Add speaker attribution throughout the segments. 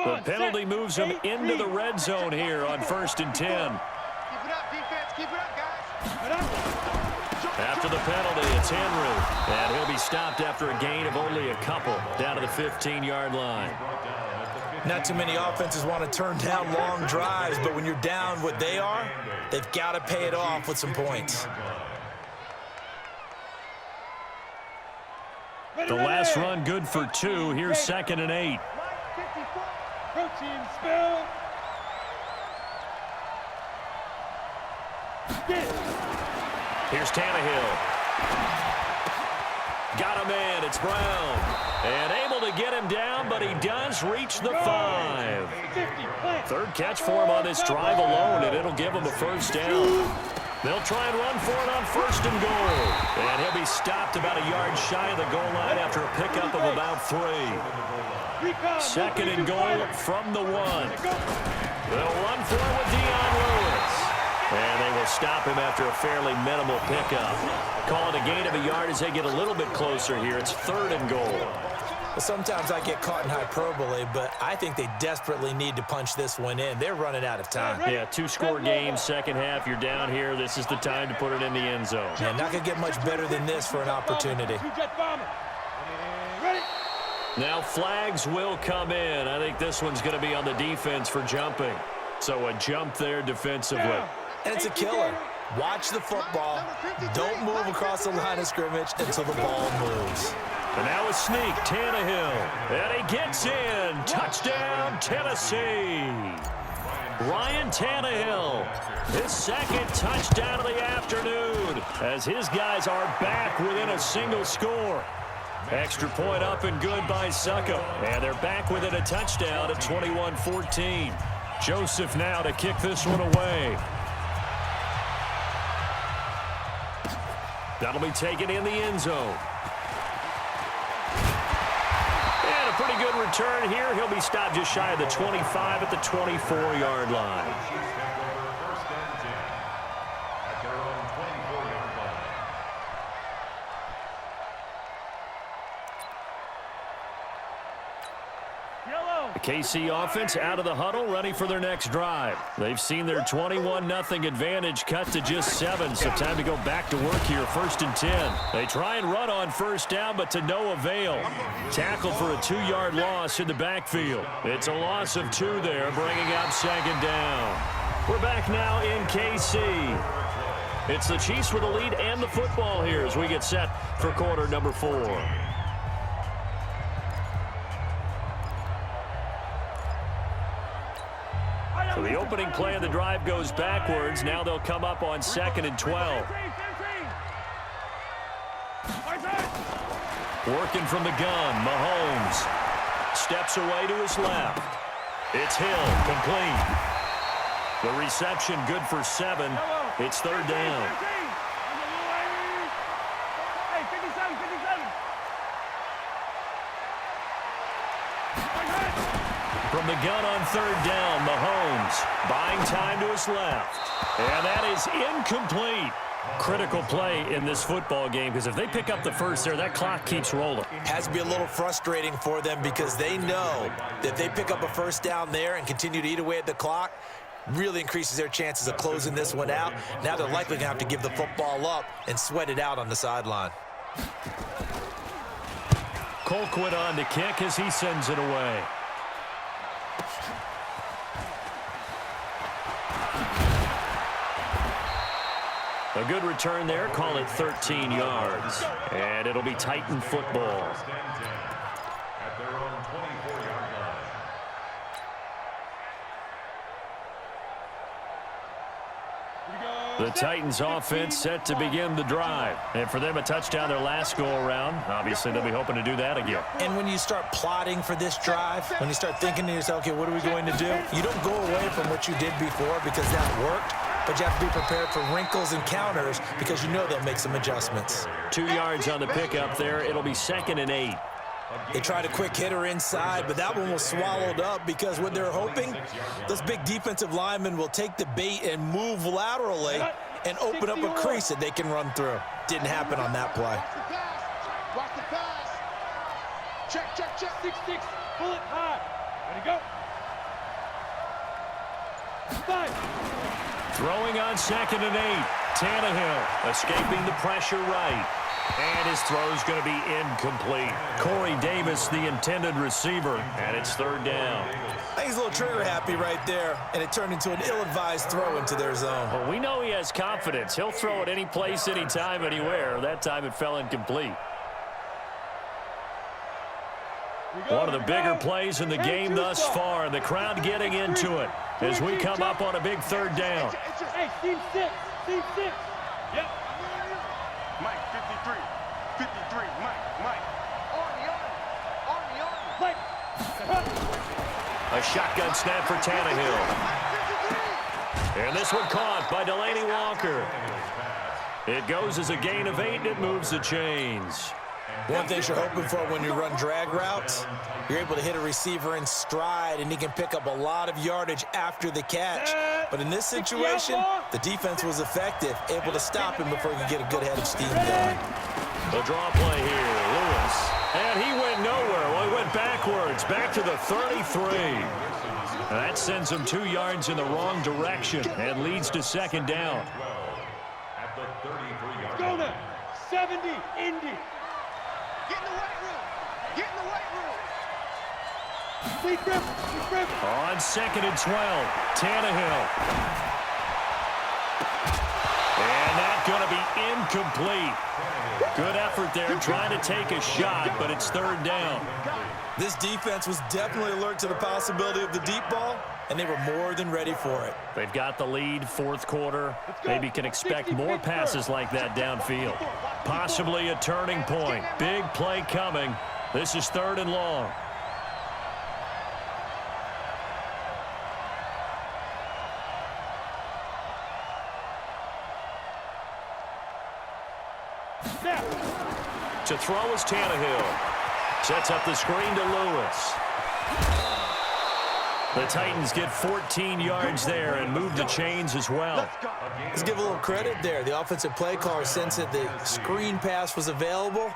Speaker 1: The penalty moves him into the red zone here on 1st and 10.
Speaker 2: Keep it up, defense. Keep it up, guys.
Speaker 1: After the penalty, it's Henry. And he'll be stopped after a gain of only a couple down to the 15-yard line.
Speaker 3: Not too many offenses want to turn down long drives, but when you're down what they are, they've got to pay it off with some points.
Speaker 1: The last run good for 2. Here's 2nd and 8. Here's Tannehill. Got a man. It's Brown. And able to get him down, but he does reach the 5. 3rd catch for him on this drive alone, and it'll give him a 1st down. They'll try and run for it on 1st and goal. And he'll be stopped about a yard shy of the goal line after a pickup of about 3. 2nd and goal from the 1. They'll run for it with Dion Lewis. And they will stop him after a fairly minimal pickup. Call it a gain of a yard as they get a little bit closer here. It's 3rd and goal.
Speaker 3: Sometimes I get caught in hyperbole, but I think they desperately need to punch this one in. They're running out of time.
Speaker 1: Yeah, 2-score game, 2nd half. You're down here. This is the time to put it in the end zone.
Speaker 3: Yeah, not going to get much better than this for an opportunity.
Speaker 1: Now flags will come in. I think this one's going to be on the defense for jumping. So a jump there defensively.
Speaker 3: And it's a killer. Watch the football. Don't move across the line of scrimmage until the ball moves.
Speaker 1: And now a sneak, Tannehill. And he gets in. Touchdown, Tennessee. Ryan Tannehill, his 2nd touchdown of the afternoon, as his guys are back within a single score. Extra point up and good by Succo. And they're back within a touchdown at 21-14. Joseph now to kick this one away. That'll be taken in the end zone. And a pretty good return here. He'll be stopped just shy of the 25 at the 24-yard line. The KC offense out of the huddle, ready for their next drive. They've seen their 21-0 advantage cut to just 7, so time to go back to work here, 1st and 10. They try and run on 1st down, but to no avail. Tackled for a 2-yard loss in the backfield. It's a loss of 2 there, bringing up 2nd down. We're back now in KC. It's the Chiefs with the lead and the football here as we get set for quarter number 4. So the opening play of the drive goes backwards. Now they'll come up on 2nd and 12. Working from the gun, Mahomes steps away to his left. It's Hill, complete. The reception good for 7. It's 3rd down. From the gun on 3rd down, Mahomes buying time to his left. And that is incomplete. Critical play in this football game because if they pick up the 1st there, that clock keeps rolling.
Speaker 3: Has to be a little frustrating for them because they know that if they pick up a 1st down there and continue to eat away at the clock, really increases their chances of closing this one out. Now they're likely going to have to give the football up and sweat it out on the sideline.
Speaker 1: Colquitt on to kick as he sends it away. A good return there. Call it 13 yards. And it'll be Titan football. The Titans offense set to begin the drive. And for them, a touchdown their last go-around. Obviously, they'll be hoping to do that again.
Speaker 3: And when you start plotting for this drive, when you start thinking to yourself, okay, what are we going to do? You don't go away from what you did before because that worked. But you have to be prepared for wrinkles and counters because you know they'll make some adjustments.
Speaker 1: 2 yards on the pickup there. It'll be 2nd and 8.
Speaker 3: They tried a quick hitter inside, but that one was swallowed up because what they're hoping, those big defensive linemen will take the bait and move laterally and open up a crease that they can run through. Didn't happen on that play.
Speaker 2: Watch the pass. Check, check, check. 6-6. Pull it high. Ready to go.
Speaker 1: Throwing on 2nd and 8. Tannehill escaping the pressure right. And his throw's going to be incomplete. Corey Davis, the intended receiver, and it's 3rd down.
Speaker 3: I think he's a little trigger happy right there, and it turned into an ill-advised throw into their zone.
Speaker 1: Well, we know he has confidence. He'll throw it any place, anytime, anywhere. That time it fell incomplete. One of the bigger plays in the game thus far, and the crowd getting into it as we come up on a big 3rd down.
Speaker 2: Hey, team 6. Team 6. Yep. Mike, 53. 53. Mike. Army. Mike.
Speaker 1: A shotgun snap for Tannehill. And this one caught by Delaney Walker. It goes as a gain of 8, and it moves the chains.
Speaker 3: One thing you're hoping for when you run drag routes, you're able to hit a receiver in stride, and he can pick up a lot of yardage after the catch. But in this situation, the defense was effective, able to stop him before he could get a good head of steam going.
Speaker 1: The draw play here, Lewis. And he went nowhere. Well, he went backwards, back to the 33. And that sends him 2 yards in the wrong direction and leads to 2nd down.
Speaker 2: Go now. 70, Indy. Get in the weight room. Deep grip.
Speaker 1: On 2nd and 12, Tannehill. And that's going to be incomplete. Good effort there trying to take a shot, but it's 3rd down.
Speaker 3: This defense was definitely alert to the possibility of the deep ball, and they were more than ready for it.
Speaker 1: They've got the lead, 4th quarter. Maybe can expect more passes like that downfield. Possibly a turning point. Big play coming. This is 3rd and long. To throw is Tannehill. Sets up the screen to Lewis. The Titans get 14 yards there and move the chains as well.
Speaker 3: Let's give a little credit there. The offensive play caller sensed that the screen pass was available.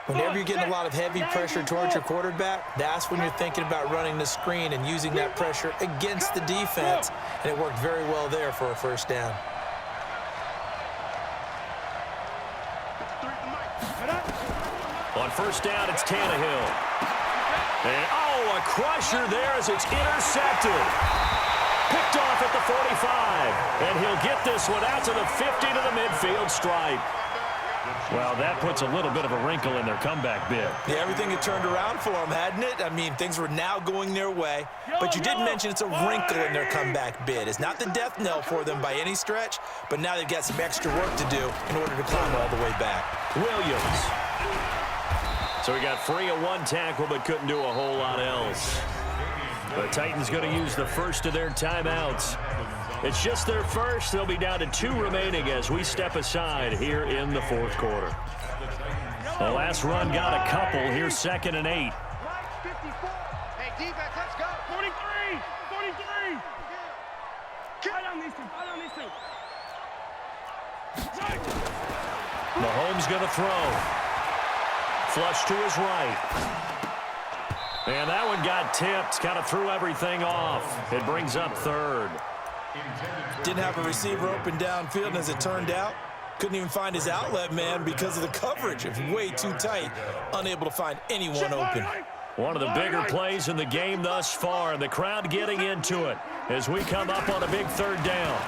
Speaker 3: Whenever you're getting a lot of heavy pressure towards your quarterback, that's when you're thinking about running the screen and using that pressure against the defense. And it worked very well there for a 1st down.
Speaker 1: On 1st down, it's Tannehill. And, a crusher there as it's intercepted. Picked off at the 45. And he'll get this one out to the 50 to the midfield stripe. Well, that puts a little bit of a wrinkle in their comeback bid.
Speaker 3: Yeah, everything had turned around for them, hadn't it? I mean, things were now going their way. But you did mention it's a wrinkle in their comeback bid. It's not the death knell for them by any stretch, but now they've got some extra work to do in order to climb all the way back.
Speaker 1: Williams. So he got free of 1 tackle, but couldn't do a whole lot else. The Titans going to use the first of their timeouts. It's just their first. They'll be down to 2 remaining as we step aside here in the 4th quarter. The last run got a couple. Here's 2nd and 8.
Speaker 2: Hey, defense, let's go. 43. Right on these two.
Speaker 1: Mahomes going to throw. Flush to his right. And that one got tipped. Kind of threw everything off. It brings up 3rd.
Speaker 3: Didn't have a receiver open downfield, and as it turned out, couldn't even find his outlet man because of the coverage. It was way too tight, unable to find anyone open.
Speaker 1: One of the bigger plays in the game thus far, and the crowd getting into it as we come up on a big 3rd down.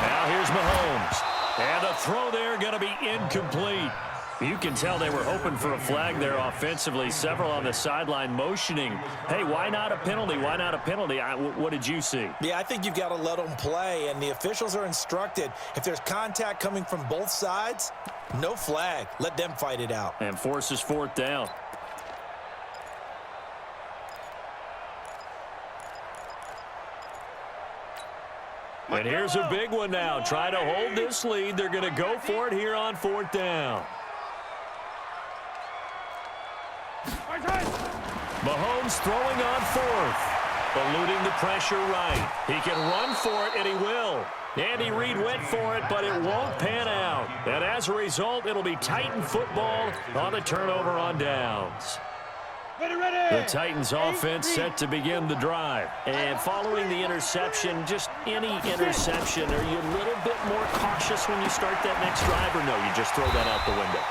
Speaker 1: Now here's Mahomes. And a throw there going to be incomplete. You can tell they were hoping for a flag there offensively. Several on the sideline motioning, hey, why not a penalty? Why not a penalty? What did you see?
Speaker 3: Yeah, I think you've got to let them play, and the officials are instructed. If there's contact coming from both sides, no flag. Let them fight it out.
Speaker 1: And forces 4th down. And here's a big one now. Try to hold this lead. They're going to go for it here on 4th down. Mahomes throwing on 4th. Eluding the pressure right. He can run for it, and he will. Andy Reid went for it, but it won't pan out. And as a result, it'll be Titan football on the turnover on downs. The Titans offense set to begin the drive.
Speaker 4: And following the interception, just any interception, are you a little bit more cautious when you start that next drive, or no, you just throw that out the window?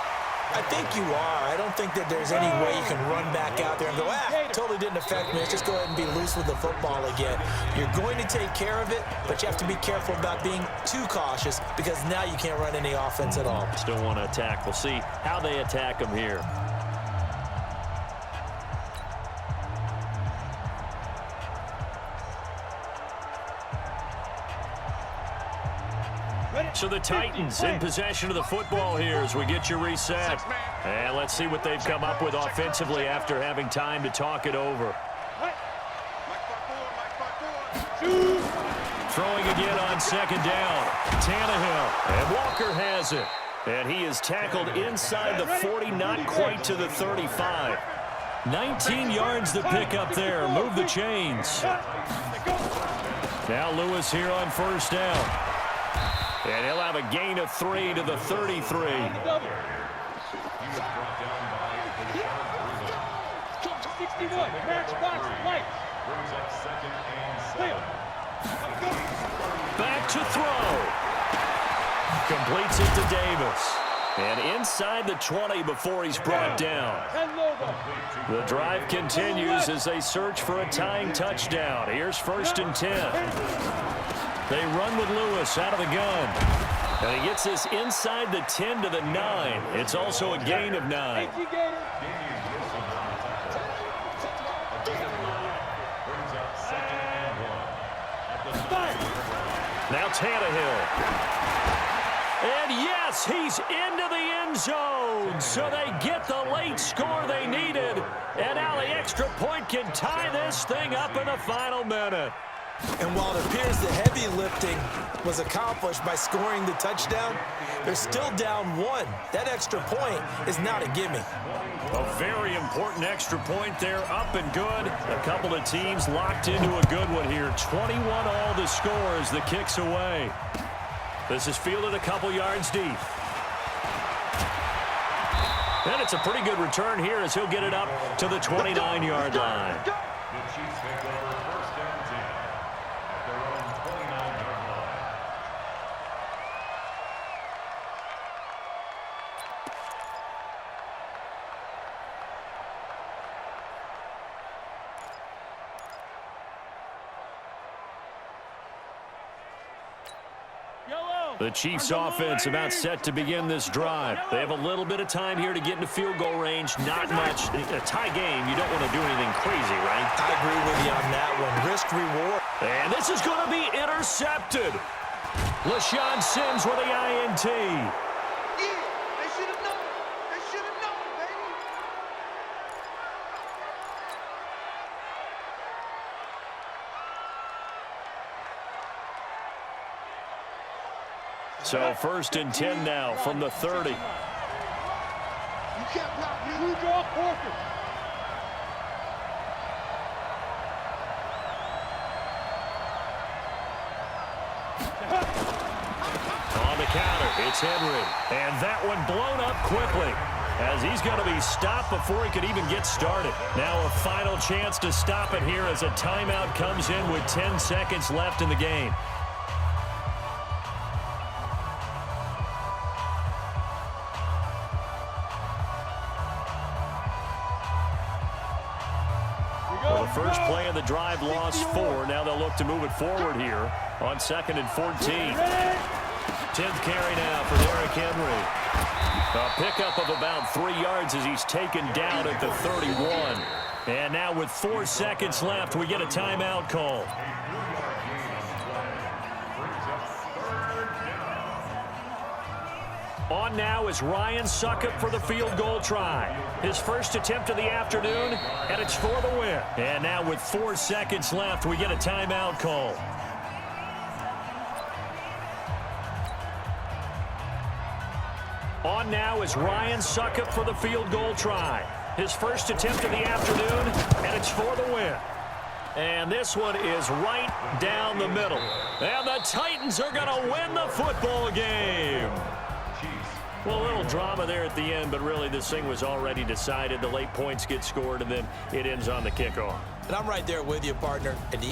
Speaker 3: I think you are. I don't think that there's any way you can run back out there and go, totally didn't affect me. Let's just go ahead and be loose with the football again. You're going to take care of it, but you have to be careful about being too cautious because now you can't run any offense at all.
Speaker 4: Still want to attack. We'll see how they attack them here. So the Titans in possession of the football here as we get you reset. And let's see what they've come up with offensively after having time to talk it over. Throwing again on second down. Tannehill. And Walker has it. And he is tackled inside the 40, not quite to the 35. 19 yards to pick up there. Move the chains. Now Lewis here on first down. And he'll have a gain of 3 to the 33.
Speaker 2: 61, matchbox light.
Speaker 1: Back to throw. Completes it to Davis. And inside the 20 before he's brought down. The drive continues as they search for a tying touchdown. Here's first and 10. They run with Lewis out of the gun. And he gets this inside the 10 to the 9. It's also a gain of 9. Now Tannehill. And yes, he's into the end zone. So they get the late score they needed. And now the extra point can tie this thing up in the final minute.
Speaker 3: And while it appears the heavy lifting was accomplished by scoring the touchdown, they're still down 1. That extra point is not a gimme.
Speaker 1: A very important extra point there, up and good. A couple of teams locked into a good one here. 21 all the score as the kick's away. This is fielded a couple yards deep. And it's a pretty good return here as he'll get it up to the 29-yard line. The Chiefs offense about set to begin this drive. They have a little bit of time here to get into field goal range. Not much. A tie game, you don't want to do anything crazy, right?
Speaker 3: I agree with you on that one. Risk reward.
Speaker 1: And this is going to be intercepted. LaShawn Sims with the INT. So first and 10 now from the 30.
Speaker 2: You can't block me. You draw Corker.
Speaker 1: On the counter, it's Henry. And that one blown up quickly as he's going to be stopped before he could even get started. Now a final chance to stop it here as a timeout comes in with 10 seconds left in the game. Well, the first play of the drive lost 4. Now they'll look to move it forward here on 2nd and 14. 10th carry now for Derrick Henry. A pickup of about 3 yards as he's taken down at the 31. And now with 4 seconds left, we get a timeout call. On now is Ryan Succop for the field goal try. His first attempt of the afternoon, and it's for the win. And now with 4 seconds left, we get a timeout call. On now is Ryan Succop for the field goal try. His first attempt of the afternoon, and it's for the win. And this one is right down the middle. And the Titans are going to win the football game. Well, a little drama there at the end, but really this thing was already decided. The late points get scored, and then it ends on the kickoff.
Speaker 3: And I'm right there with you, partner. At the